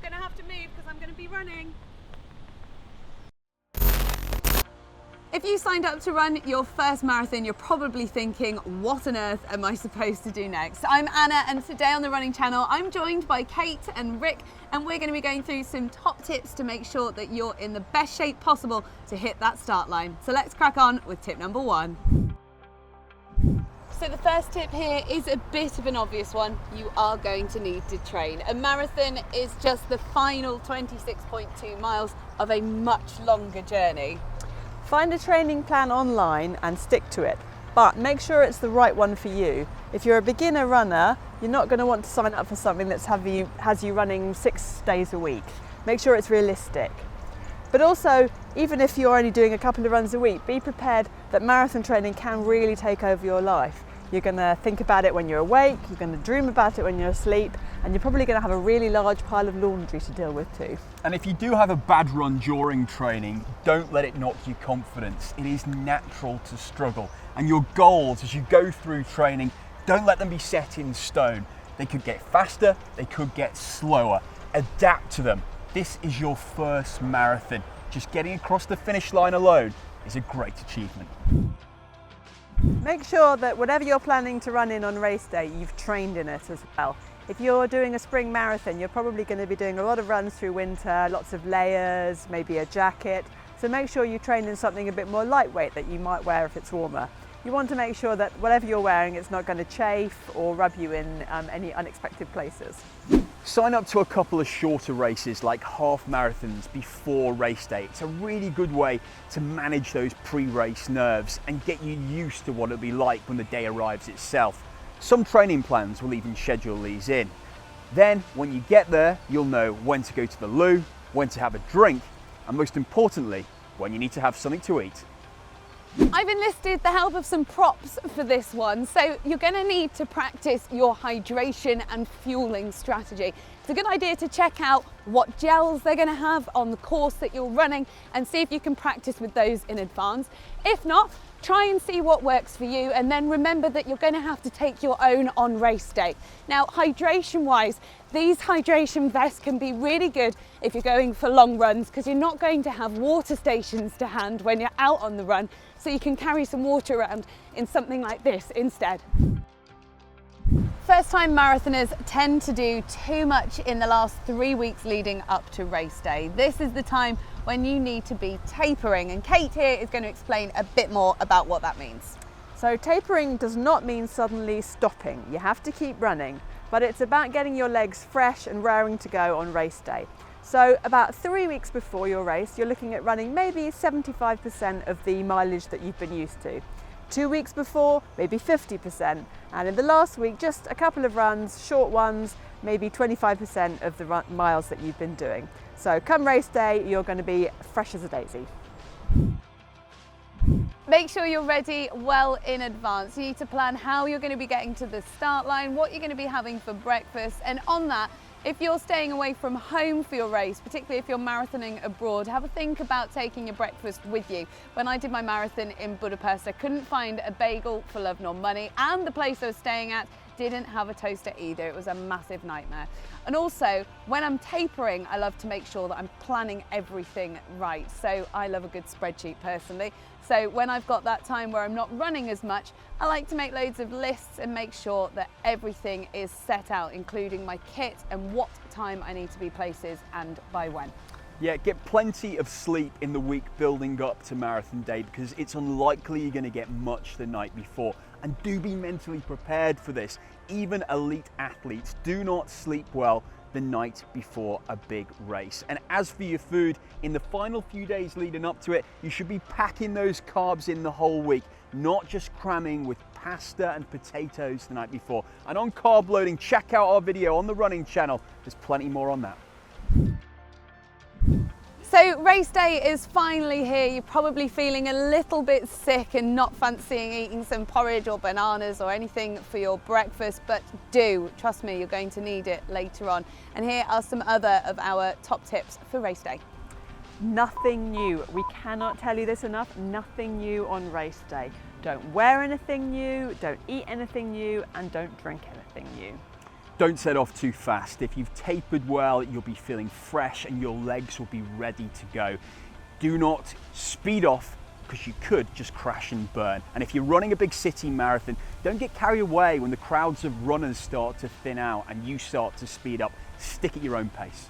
you're going to have to move because I'm going to be running. If you signed up to run your first marathon, you're probably thinking, what on earth am I supposed to do next? I'm Anna, and today on the Running Channel, I'm joined by Kate and Rick, and we're going to be going through some top tips to make sure that you're in the best shape possible to hit that start line. So let's crack on with tip number 1. So the first tip here is a bit of an obvious one. You are going to need to train. A marathon is just the final 26.2 miles of a much longer journey. Find a training plan online and stick to it, but make sure it's the right one for you. If you're a beginner runner, you're not going to want to sign up for something that has you running 6 days a week. Make sure it's realistic. But also, even if you're only doing a couple of runs a week, be prepared that marathon training can really take over your life. You're going to think about it when you're awake, you're going to dream about it when you're asleep, and you're probably going to have a really large pile of laundry to deal with too. And if you do have a bad run during training, don't let it knock your confidence. It is natural to struggle. And your goals as you go through training, don't let them be set in stone. They could get faster, they could get slower. Adapt to them. This is your first marathon. Just getting across the finish line alone is a great achievement. Make sure that whatever you're planning to run in on race day, you've trained in it as well. If you're doing a spring marathon, you're probably going to be doing a lot of runs through winter, lots of layers, maybe a jacket. So make sure you train in something a bit more lightweight that you might wear if it's warmer. You want to make sure that whatever you're wearing, it's not going to chafe or rub you in any unexpected places. Sign up to a couple of shorter races like half marathons before race day. It's a really good way to manage those pre-race nerves and get you used to what it'll be like when the day arrives itself. Some training plans will even schedule these in. Then when you get there, you'll know when to go to the loo, when to have a drink, and most importantly, when you need to have something to eat. I've enlisted the help of some props for this one, so you're going to need to practice your hydration and fueling strategy. It's a good idea to check out what gels they're going to have on the course that you're running and see if you can practice with those in advance. If not, try and see what works for you, and then remember that you're going to have to take your own on race day. Now, hydration wise, these hydration vests can be really good if you're going for long runs because you're not going to have water stations to hand when you're out on the run, so you can carry some water around in something like this instead. First-time marathoners tend to do too much in the last 3 weeks leading up to race day. This is the time when you need to be tapering, and Kate here is going to explain a bit more about what that means. So tapering does not mean suddenly stopping. You have to keep running, but it's about getting your legs fresh and raring to go on race day. So about 3 weeks before your race, you're looking at running maybe 75% of the mileage that you've been used to. 2 weeks before, maybe 50%. And in the last week, just a couple of runs, short ones, maybe 25% of the miles that you've been doing. So come race day, you're going to be fresh as a daisy. Make sure you're ready well in advance. You need to plan how you're going to be getting to the start line, what you're going to be having for breakfast, and on that, if you're staying away from home for your race, particularly if you're marathoning abroad, have a think about taking your breakfast with you. When I did my marathon in Budapest, I couldn't find a bagel for love nor money, and the place I was staying at didn't have a toaster either. It was a massive nightmare. And also, when I'm tapering, I love to make sure that I'm planning everything right. So I love a good spreadsheet personally. So when I've got that time where I'm not running as much, I like to make loads of lists and make sure that everything is set out, including my kit and what time I need to be places and by when. Yeah, get plenty of sleep in the week building up to marathon day because it's unlikely you're going to get much the night before. And do be mentally prepared for this. Even elite athletes do not sleep well the night before a big race. And as for your food, in the final few days leading up to it, you should be packing those carbs in the whole week, not just cramming with pasta and potatoes the night before. And on carb loading, check out our video on the Running Channel. There's plenty more on that. So race day is finally here. You're probably feeling a little bit sick and not fancying eating some porridge or bananas or anything for your breakfast, but do, trust me, you're going to need it later on. And here are some other of our top tips for race day. Nothing new. We cannot tell you this enough. Nothing new on race day. Don't wear anything new, don't eat anything new, and don't drink anything new. Don't set off too fast. If you've tapered well, you'll be feeling fresh and your legs will be ready to go. Do not speed off, because you could just crash and burn. And if you're running a big city marathon, don't get carried away when the crowds of runners start to thin out and you start to speed up. Stick at your own pace.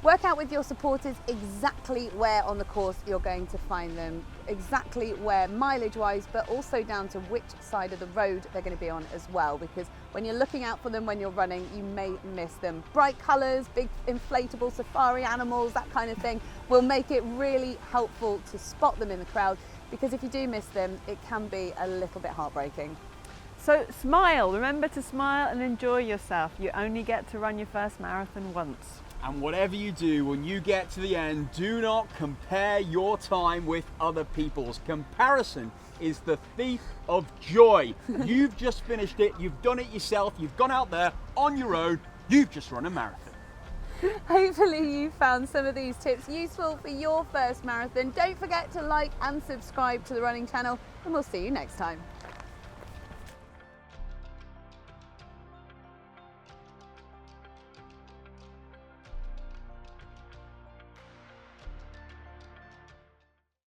Work out with your supporters exactly where on the course you're going to find them, exactly where mileage-wise, but also down to which side of the road they're going to be on as well, because when you're looking out for them when you're running, you may miss them. Bright colours, big inflatable safari animals, that kind of thing will make it really helpful to spot them in the crowd, because if you do miss them, it can be a little bit heartbreaking. So smile, remember to smile and enjoy yourself. You only get to run your first marathon once. And whatever you do, when you get to the end, do not compare your time with other people's. Comparison is the thief of joy. You've just finished it, you've done it yourself, you've gone out there on your own, you've just run a marathon. Hopefully you found some of these tips useful for your first marathon. Don't forget to like and subscribe to the running channel, and we'll see you next time.